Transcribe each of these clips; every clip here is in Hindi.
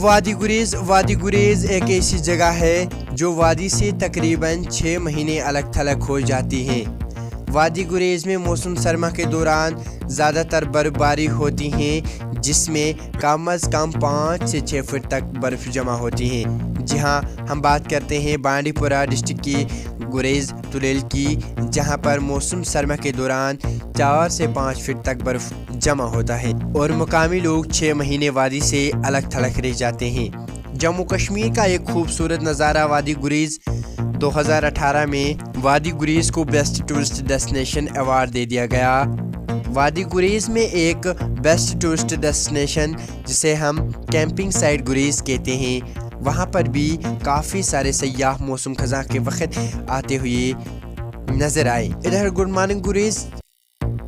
वादी गुरेज एक ऐसी जगह है जो वादी से तकरीबन 6 महीने अलग थलग हो जाती है। वादी गुरेज में मौसम सरमा के दौरान ज़्यादातर बर्फबारी होती है, जिसमें कम अज़ कम 5 से 6 फुट तक बर्फ़ जमा होती है। जी हाँ, हम बात करते हैं बांडीपुरा डिस्ट्रिक्ट की गुरेज तुलेल की, जहां पर मौसम सरमा के दौरान 4 से 5 फीट तक बर्फ़ जमा होता है और मुकामी लोग 6 महीने वादी से अलग थलग रह जाते हैं। जम्मू कश्मीर का एक खूबसूरत नज़ारा वादी गुरेज 2018 में वादी गुरेज को बेस्ट टूरिस्ट डेस्टिनेशन अवार्ड दे दिया गया। वादी गुरेज में एक बेस्ट टूरिस्ट डेस्टिनेशन जिसे हम कैंपिंग साइट गुरेज कहते हैं, वहाँ पर भी काफ़ी सारे सयाह मौसम खज़ां के वक्त आते हुए नज़र आए। इधर गुड मॉर्निंग गुरेज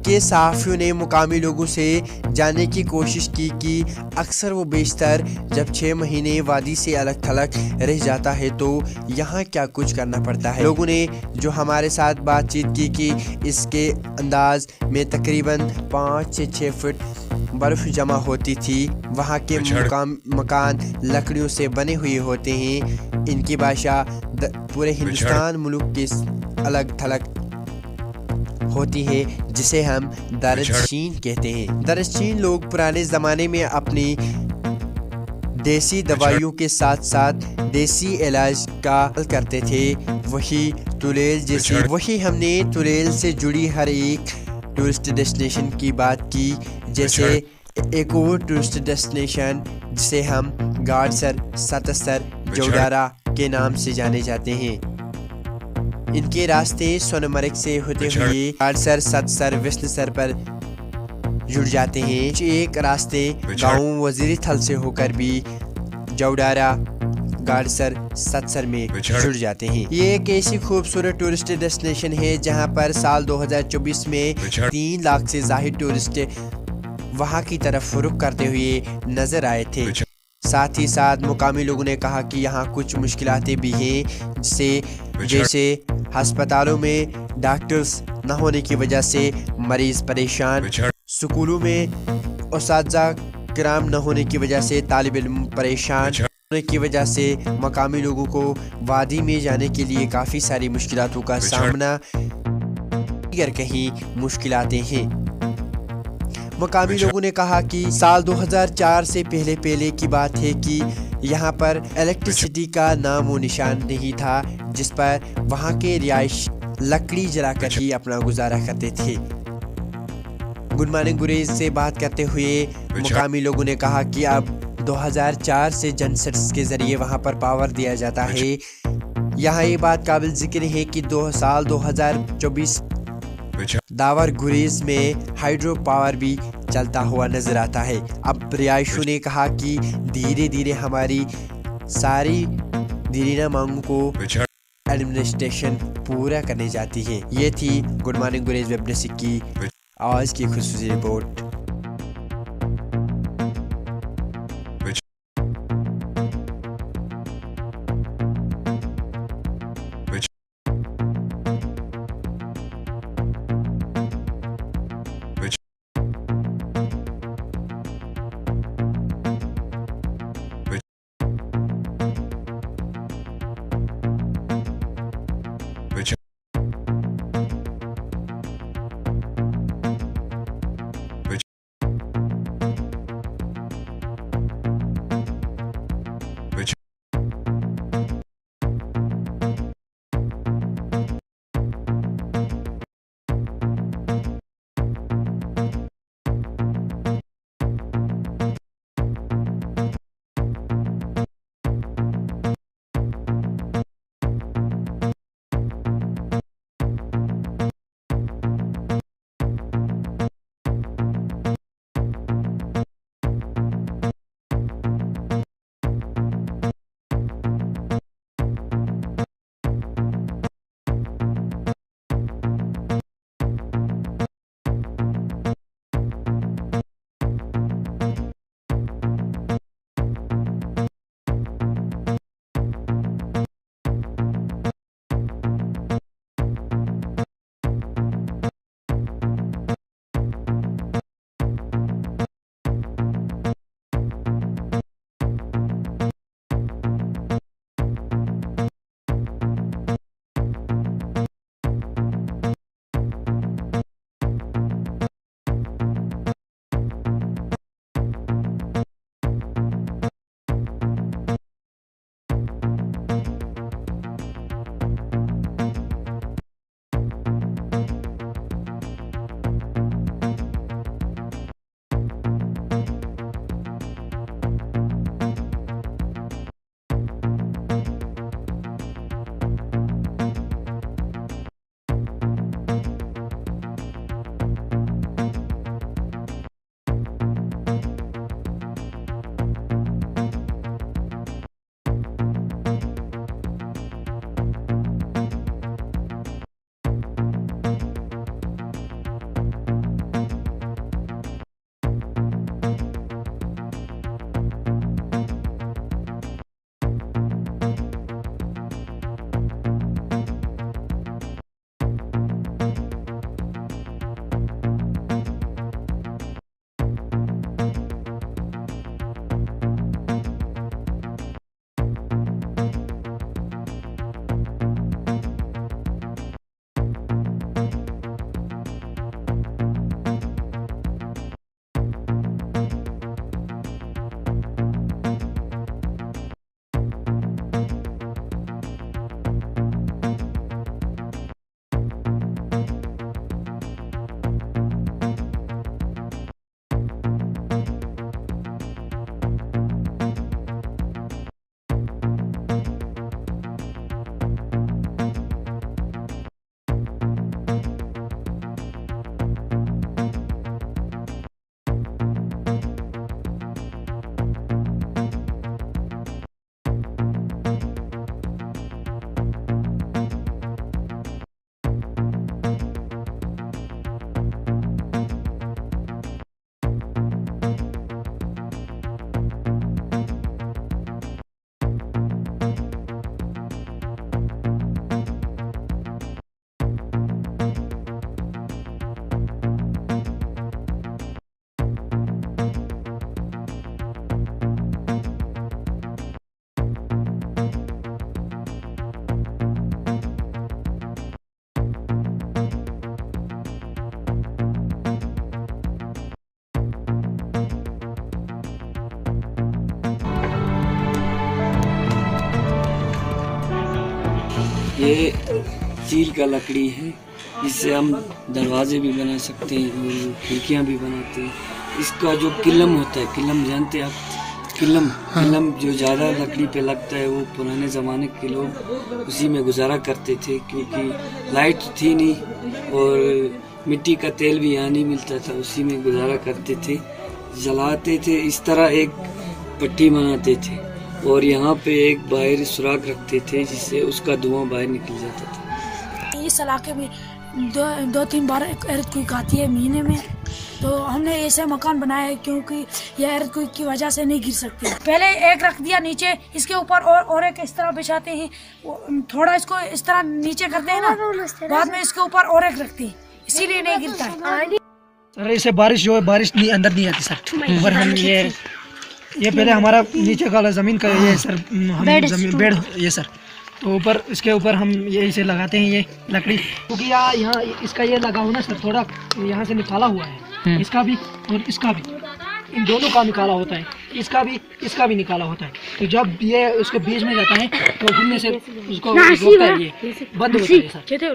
के सहाफ़ियों ने मुकामी लोगों से जानने की कोशिश की कि अक्सर वो बेशतर जब 6 महीने वादी से अलग थलग रह जाता है तो यहाँ क्या कुछ करना पड़ता है। लोगों ने जो हमारे साथ बातचीत की कि इसके अंदाज में तकरीबन 5 से 6 फुट बर्फ़ जमा होती थी। वहाँ के मकान लकड़ियों से बने हुए होते हैं। इनकी भाषा पूरे हिंदुस्तान मुल्क के अलग थलग होती है, जिसे हम दरजशीन कहते हैं। दरजशीन लोग पुराने ज़माने में अपनी देसी दवाइयों के साथ साथ देसी इलाज का करते थे। वही हमने तुलेल से जुड़ी हर एक टूरिस्ट डेस्टिनेशन की बात की। जैसे एक और टूरिस्ट डेस्टिनेशन जिसे हम गाडसर, सतसर, जोडारा के नाम से जाने जाते हैं। इनके रास्ते सोनमर्ग से होते हुए गाडसर, सतसर, विष्णुसर पर जुड़ जाते हैं। एक रास्ते गाँव वजीरी थल से होकर भी जोडारा, गाडसर, सतसर में जुड़ जाते हैं। ये एक ऐसी खूबसूरत टूरिस्ट डेस्टिनेशन है जहां पर साल 2024 में 3 लाख से जाहिर टूरिस्ट वहां की तरफ रुख करते हुए नजर आए थे। साथ ही साथ मुकामी लोगों ने कहा कि यहाँ कुछ मुश्किलातें भी हैं, जैसे अस्पतालों में डॉक्टर्स न होने की वजह से मरीज परेशान, स्कूलों में उस्ताज़ा किराम न होने की वजह से तालिब इल्म परेशान होने की वजह से मकामी लोगों को वादी में जाने के लिए काफ़ी सारी मुश्किलातों का सामना कहीं मुश्किलातें हैं। मकामी लोगों ने कहा कि साल 2004 से पहले की बात है कि यहाँ पर इलेक्ट्रिसिटी का नाम व निशान नहीं था, जिस पर वहाँ के रिहायश लकड़ी जलाकर ही अपना गुजारा करते थे। गुड मॉर्निंग गुरेज से बात करते हुए मुकामी लोगों ने कहा कि अब 2004 से जनसेट्स के जरिए वहाँ पर पावर दिया जाता है। यहाँ ये बात काबिल जिक्र है कि साल 2024 दावर गुरेज में हाइड्रो पावर भी चलता हुआ नजर आता है। अब रिहायशियों ने कहा कि धीरे धीरे हमारी सारी दीरीना मांगों को एडमिनिस्ट्रेशन पूरा करने जाती है। ये थी गुड मॉर्निंग गुरेज वेब डेस्क की आज की खुसूसी रिपोर्ट। ये चील का लकड़ी है, इससे हम दरवाजे भी बना सकते हैं और खिड़कियाँ भी बनाते हैं। इसका जो किलम होता है, किलम जानते हैं आप? किलम किलम जो ज़्यादा लकड़ी पे लगता है, वो पुराने ज़माने के लोग उसी में गुजारा करते थे, क्योंकि लाइट थी नहीं और मिट्टी का तेल भी यहाँ नहीं मिलता था, उसी में गुजारा करते थे, जलाते थे। इस तरह एक पट्टी बनाते थे और यहाँ पे एक बाहर सुराख रखते थे, जिससे उसका धुआं बाहर निकल जाता था। इस इलाके में दो तीन बार अर्थक्वेक आती है महीने में, तो हमने ऐसे मकान बनाया है क्योंकि यह अर्थक्वेक की वजह से नहीं गिर सकती। पहले एक रख दिया नीचे, इसके ऊपर और एक इस तरह बिछाते हैं, थोड़ा इसको इस तरह नीचे करते हैं ना, बाद में इसके ऊपर और एक रखते हैं, इसीलिए नहीं गिरता है। सर इससे बारिश जो है, बारिश नहीं अंदर नहीं आती सर। ऊपर हम ये पहले हमारा नीचे का ज़मीन का ये सर, हम जमीन बेड ये सर, तो ऊपर इसके ऊपर हम ये इसे लगाते हैं ये लकड़ी, क्योंकि यहाँ इसका ये लगा हुआ ना सर, थोड़ा यहाँ से निकाला हुआ है, इसका भी और इसका भी, इन दोनों का निकाला होता है, इसका भी निकाला होता है। तो जब ये उसके बीच में जाता है तो घूमने से उसको रोकता है, ये बंद होता है सर।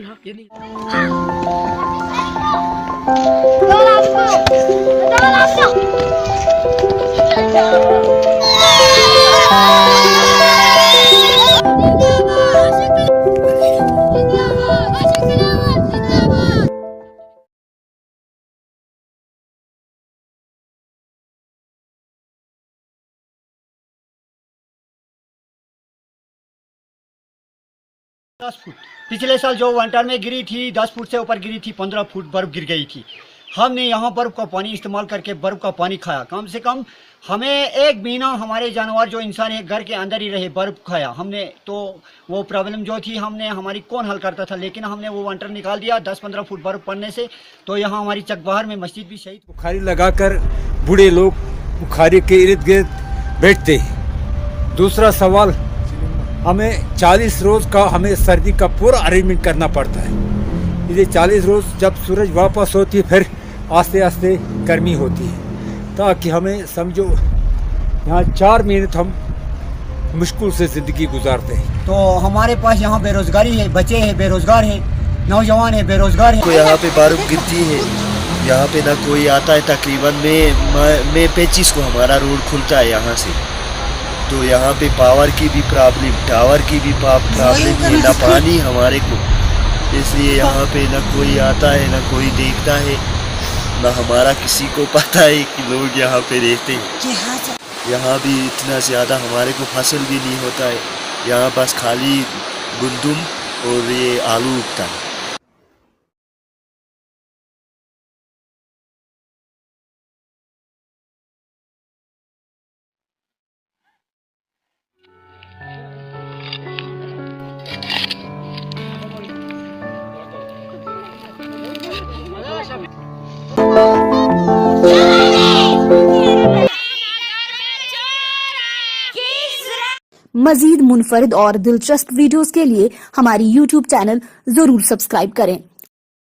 पिछले साल जो विंटर में गिरी थी 10 फुट से ऊपर गिरी थी, 15 फुट बर्फ गिर गई थी। हमने यहाँ बर्फ का पानी इस्तेमाल करके बर्फ का पानी खाया। कम से कम हमें एक महीना हमारे जानवर जो इंसान है घर के अंदर ही रहे, बर्फ खाया हमने। तो वो प्रॉब्लम जो थी हमने हमारी कौन हल करता था, लेकिन हमने वो विंटर निकाल दिया 10-15 फुट बर्फ पड़ने से। तो यहाँ हमारी चकबहार में मस्जिद भी शहीद। बुखारी लगाकर बूढ़े लोग बुखारी के इर्द गिर्द बैठते हैं। दूसरा सवाल, हमें 40 रोज़ का हमें सर्दी का पूरा अरेंजमेंट करना पड़ता है। ये 40 रोज़ जब सूरज वापस होती है फिर आस्ते आस्ते गर्मी होती है, ताकि हमें समझो यहाँ 4 महीने तो हम मुश्किल से ज़िंदगी गुजारते हैं। तो हमारे पास यहाँ बेरोज़गारी है, बच्चे हैं बेरोज़गार हैं, नौजवान है बेरोज़गार है। तो यहाँ पे बर्फ़ गिरती है, यहाँ पे ना कोई आता है। तकरीबन मई 25 को हमारा रोड खुलता है यहाँ से। तो यहाँ पे पावर की भी प्रॉब्लम, टावर की भी प्रॉब्लम है, ना पानी हमारे को, इसलिए यहाँ पे ना कोई आता है ना कोई देखता है, ना हमारा किसी को पता है कि लोग यहाँ पे रहते हैं। यहाँ भी इतना ज़्यादा हमारे को फसल भी नहीं होता है, यहाँ बस खाली गुंदुम और ये आलू उगता है। मजीद मुनफरिद और दिलचस्प वीडियोस के लिए हमारी YouTube चैनल जरूर सब्सक्राइब करें।